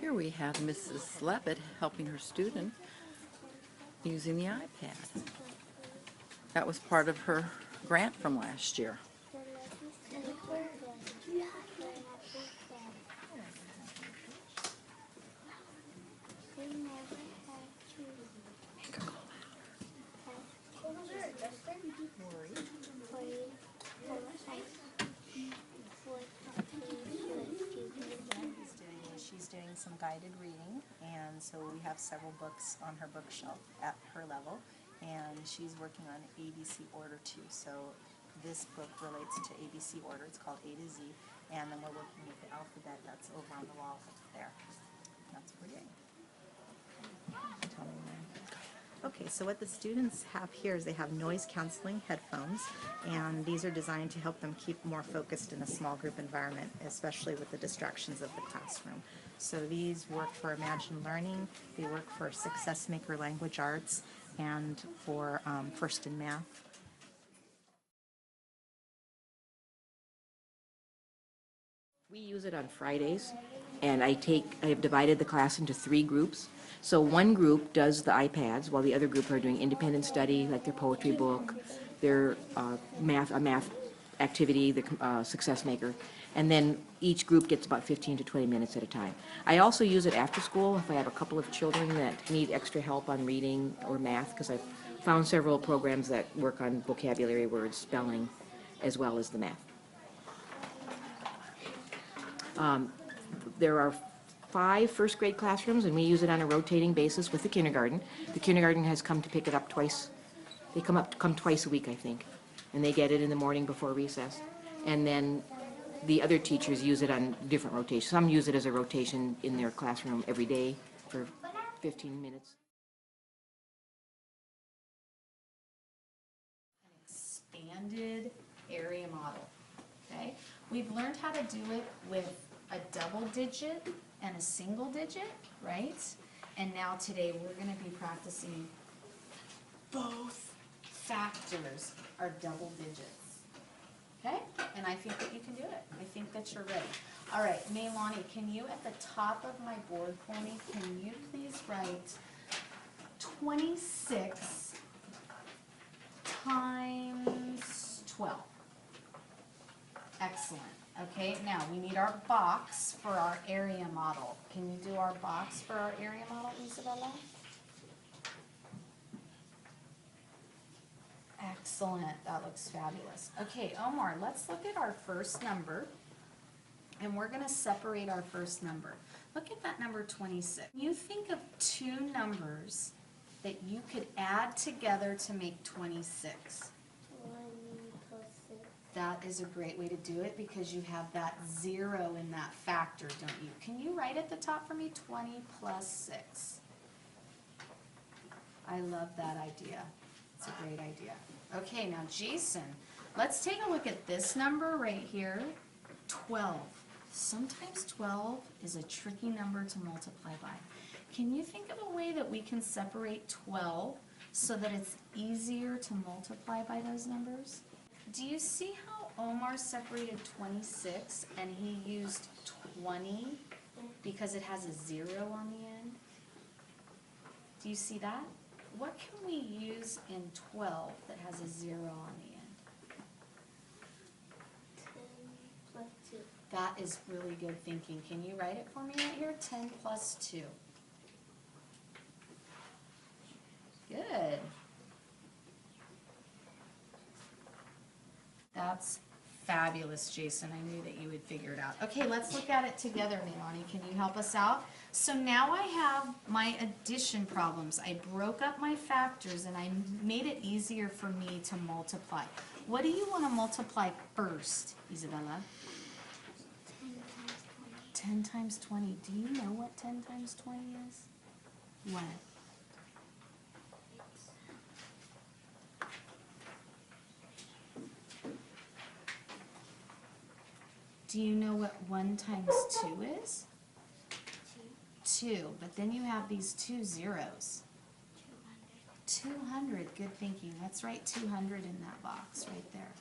Here we have Mrs. Levitt helping her student using the iPad. That was part of her grant from last year. She's doing some guided reading, and so we have several books on her bookshelf at her level, and she's working on ABC order too. So this book relates to ABC order. It's called A to Z, and then we're working with the alphabet that's over on the wall there. That's what we're doing. Tell me when. Okay, so what the students have here is they have noise canceling headphones, and these are designed to help them keep more focused in a small group environment, especially with the distractions of the classroom. So these work for Imagine Learning, they work for Success Maker Language Arts, and for First in Math. We use it on Fridays, and I have divided the class into 3 groups. So one group does the iPads, while the other group are doing independent study, like their poetry book, their math activity, the Success Maker, and then each group gets about 15 to 20 minutes at a time. I also use it after school if I have a couple of children that need extra help on reading or math, because I've found several programs that work on vocabulary, words, spelling, as well as the math. There are 5 first grade classrooms, and we use it on a rotating basis with the kindergarten. The kindergarten has come to pick it up twice. They come twice a week, I think, and they get it in the morning before recess. And then the other teachers use it on different rotations. Some use it as a rotation in their classroom every day for 15 minutes. An expanded area model. Okay, we've learned how to do it with a double digit and a single digit, right? And now today we're going to be practicing both factors are double digits. Okay? And I think that you can do it. I think that you're ready. All right, Maylani, can you at the top of my board for me, can you please write 26 times 12? Excellent. Okay, now we need our box for our area model. Can you do our box for our area model, Isabella? Excellent. That looks fabulous. Okay, Omar, let's look at our first number, and we're going to separate our first number. Look at that number 26. You think of 2 numbers that you could add together to make 26. That is a great way to do it because you have that 0 in that factor, don't you? Can you write at the top for me 20 plus 6? I love that idea. It's a great idea. Okay, now Jason, let's take a look at this number right here, 12. Sometimes 12 is a tricky number to multiply by. Can you think of a way that we can separate 12 so that it's easier to multiply by those numbers? Do you see how Omar separated 26 and he used 20 because it has a 0 on the end? Do you see that? What can we use in 12 that has a 0 on the end? 10 plus 2. That is really good thinking. Can you write it for me right here? 10 plus 2. Good. That's fabulous, Jason. I knew that you would figure it out. Okay, let's look at it together, Milani. Can you help us out? So now I have my addition problems. I broke up my factors and I made it easier for me to multiply. What do you want to multiply first, Isabella? 10 times 20. Do you know what 10 times 20 is? What? Do you know what 1 times 2 is? 2. But then you have these 2 zeros. 200. Good thinking. Let's write 200 in that box right there.